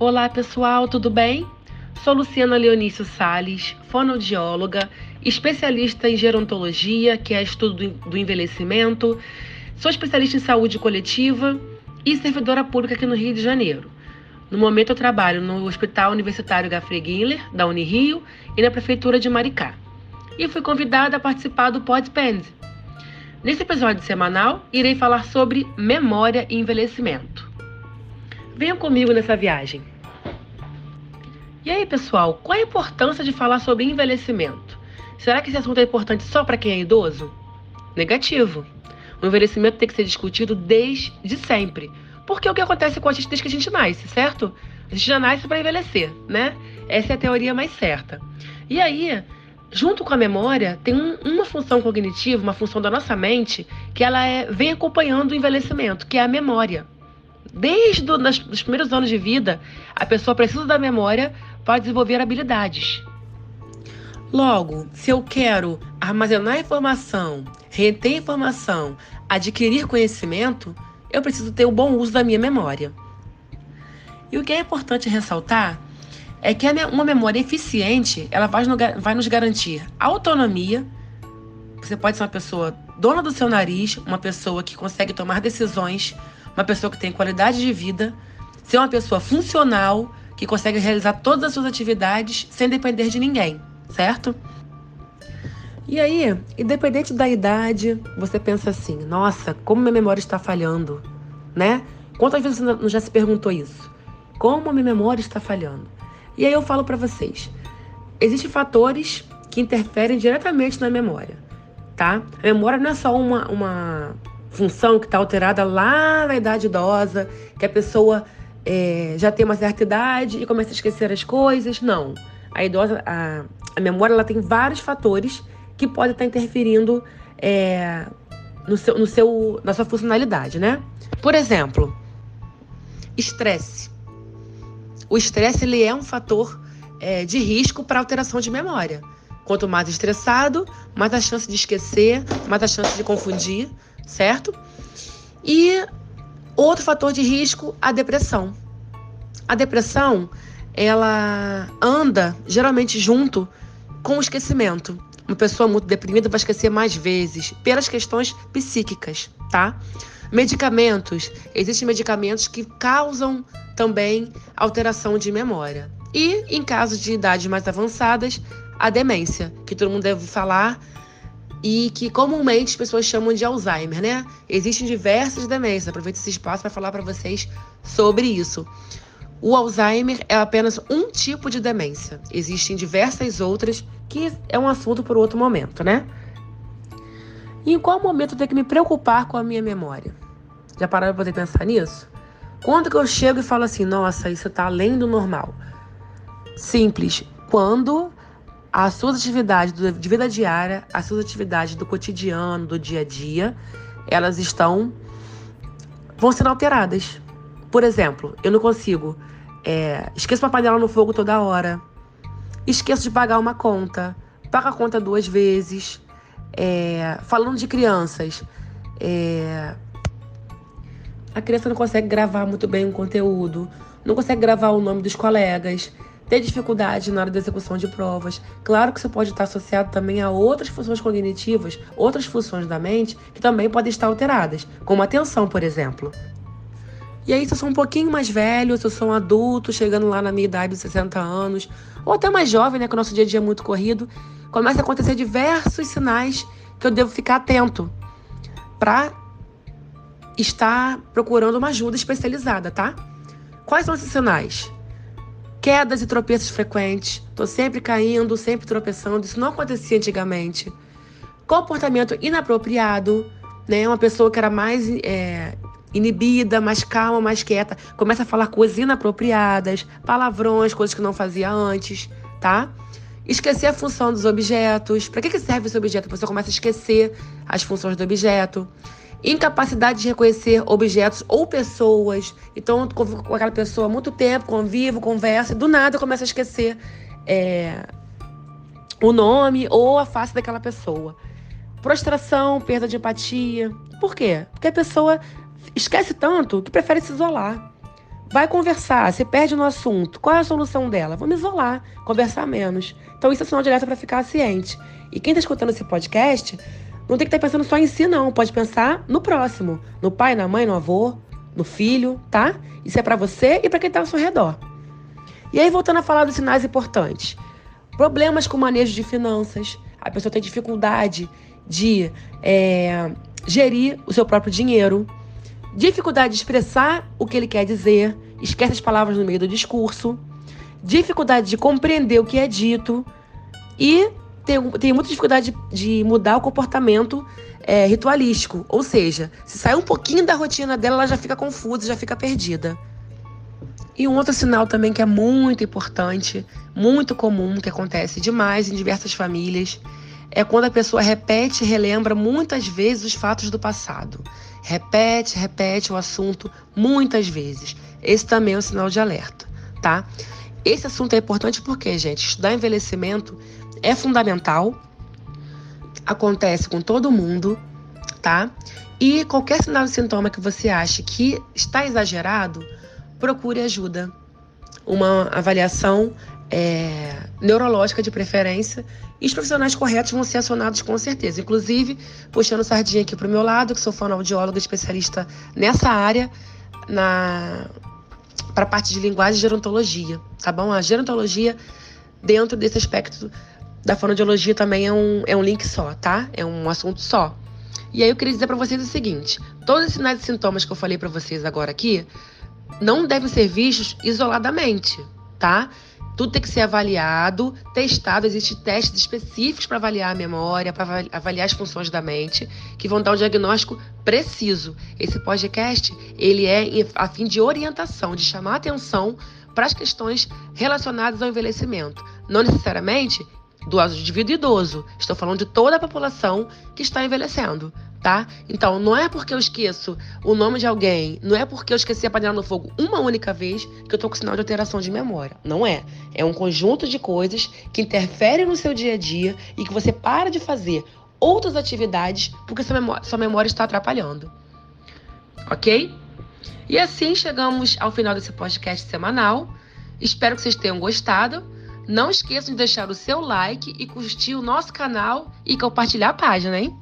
Olá pessoal, tudo bem? Sou Luciana Leonício Salles, fonoaudióloga, especialista em gerontologia, que é estudo do envelhecimento, sou especialista em saúde coletiva e servidora pública aqui no Rio de Janeiro. No momento eu trabalho no Hospital Universitário Geoffrey Guinness, da Unirio, e na Prefeitura de Maricá. E fui convidada a participar do PodPend. Nesse episódio semanal, irei falar sobre memória e envelhecimento. Venham comigo nessa viagem. E aí, pessoal, qual a importância de falar sobre envelhecimento? Será que esse assunto é importante só para quem é idoso? Negativo. O envelhecimento tem que ser discutido desde sempre. Porque é o que acontece com a gente desde que a gente nasce, certo? A gente já nasce para envelhecer, né? Essa é a teoria mais certa. E aí, junto com a memória, tem uma função cognitiva, uma função da nossa mente, que ela vem acompanhando o envelhecimento, que é a memória. Desde os primeiros anos de vida, a pessoa precisa da memória para desenvolver habilidades. Logo, se eu quero armazenar informação, reter informação, adquirir conhecimento, eu preciso ter o bom uso da minha memória. E o que é importante ressaltar é que uma memória eficiente, ela vai nos garantir autonomia. Você pode ser uma pessoa dona do seu nariz, uma pessoa que consegue tomar decisões, uma pessoa que tem qualidade de vida, ser uma pessoa funcional, que consegue realizar todas as suas atividades sem depender de ninguém, certo? E aí, independente da idade, você pensa assim, nossa, como minha memória está falhando, né? Quantas vezes você não já se perguntou isso? Como a minha memória está falhando? E aí eu falo para vocês, existem fatores que interferem diretamente na memória, tá? A memória não é só uma função que está alterada lá na idade idosa, que a pessoa já tem uma certa idade e começa a esquecer as coisas. Não. A memória ela tem vários fatores que podem estar interferindo na sua funcionalidade, né? Por exemplo, estresse. O estresse ele é um fator de risco para alteração de memória. Quanto mais estressado, mais a chance de esquecer, mais a chance de confundir, certo? E outro fator de risco, a depressão. A depressão, ela anda geralmente junto com o esquecimento. Uma pessoa muito deprimida vai esquecer mais vezes, pelas questões psíquicas, tá? Medicamentos. Existem medicamentos que causam também alteração de memória. E, em casos de idades mais avançadas, a demência, que todo mundo deve falar e que comumente as pessoas chamam de Alzheimer, né? Existem diversas demências. Aproveito esse espaço para falar para vocês sobre isso. O Alzheimer é apenas um tipo de demência. Existem diversas outras, que é um assunto para outro momento, né? E em qual momento eu tenho que me preocupar com a minha memória? Já pararam para poder pensar nisso? Quando que eu chego e falo assim, nossa, isso está além do normal? Simples. Quando as suas atividades de vida diária, as suas atividades do cotidiano, do dia a dia, elas vão sendo alteradas. Por exemplo, eu não consigo, esqueço uma panela no fogo toda hora, esqueço de pagar uma conta, pago a conta 2 vezes, falando de crianças, a criança não consegue gravar muito bem um conteúdo, não consegue gravar o nome dos colegas, tem dificuldade na hora da execução de provas. Claro que isso pode estar associado também a outras funções cognitivas, outras funções da mente, que também podem estar alteradas, como a atenção, por exemplo. E aí, se eu sou um pouquinho mais velho, se eu sou um adulto, chegando lá na minha idade de 60 anos, ou até mais jovem, né, que o nosso dia a dia é muito corrido, começa a acontecer diversos sinais que eu devo ficar atento para estar procurando uma ajuda especializada, tá? Quais são esses sinais? Quedas e tropeços frequentes. Tô sempre caindo, sempre tropeçando. Isso não acontecia antigamente. Comportamento inapropriado, né? Uma pessoa que era mais inibida, mais calma, mais quieta, começa a falar coisas inapropriadas, palavrões, coisas que não fazia antes, tá? Esquecer a função dos objetos. Para que serve esse objeto? A pessoa começa a esquecer as funções do objeto. Incapacidade de reconhecer objetos ou pessoas. Então, com aquela pessoa há muito tempo, convivo, conversa, e do nada eu começo a esquecer o nome ou a face daquela pessoa. Prostração, perda de empatia. Por quê? Porque a pessoa esquece tanto que prefere se isolar. Vai conversar, se perde no assunto. Qual é a solução dela? Vamos isolar, conversar menos. Então isso é sinal de alerta para ficar ciente. E quem está escutando esse podcast não tem que estar pensando só em si, não. Pode pensar no próximo. No pai, na mãe, no avô, no filho, tá? Isso é para você e para quem está ao seu redor. E aí, voltando a falar dos sinais importantes. Problemas com manejo de finanças. A pessoa tem dificuldade de gerir o seu próprio dinheiro. Dificuldade de expressar o que ele quer dizer. Esquece as palavras no meio do discurso. Dificuldade de compreender o que é dito. E tem muita dificuldade de mudar o comportamento ritualístico. Ou seja, se sair um pouquinho da rotina dela, ela já fica confusa, já fica perdida. E um outro sinal também que é muito importante, muito comum, que acontece demais em diversas famílias, é quando a pessoa repete e relembra muitas vezes os fatos do passado. Repete o assunto muitas vezes. Esse também é um sinal de alerta, tá? Esse assunto é importante porque, gente, estudar envelhecimento é fundamental, acontece com todo mundo, tá? E qualquer sinal de sintoma que você ache que está exagerado, procure ajuda. Uma avaliação neurológica de preferência, e os profissionais corretos vão ser acionados com certeza. Inclusive, puxando sardinha aqui para o meu lado, que sou fonoaudióloga especialista nessa área, para a parte de linguagem e gerontologia, tá bom? A gerontologia, dentro desse aspecto da fonoaudiologia, também é um link só, tá? É um assunto só. E aí eu queria dizer para vocês o seguinte: todos os sinais e sintomas que eu falei para vocês agora aqui não devem ser vistos isoladamente, tá? Tudo tem que ser avaliado, testado. Existem testes específicos para avaliar a memória, para avaliar as funções da mente, que vão dar um diagnóstico preciso. Esse podcast, ele é a fim de orientação, de chamar atenção para as questões relacionadas ao envelhecimento. Não necessariamente do indivíduo idoso. Estou falando de toda a população que está envelhecendo, tá? Então, não é porque eu esqueço o nome de alguém, não é porque eu esqueci a panela no fogo uma única vez que eu tô com sinal de alteração de memória. Não é. É um conjunto de coisas que interferem no seu dia a dia e que você para de fazer outras atividades porque sua memória está atrapalhando. Ok? E assim chegamos ao final desse podcast semanal. Espero que vocês tenham gostado. Não esqueçam de deixar o seu like e curtir o nosso canal e compartilhar a página, hein?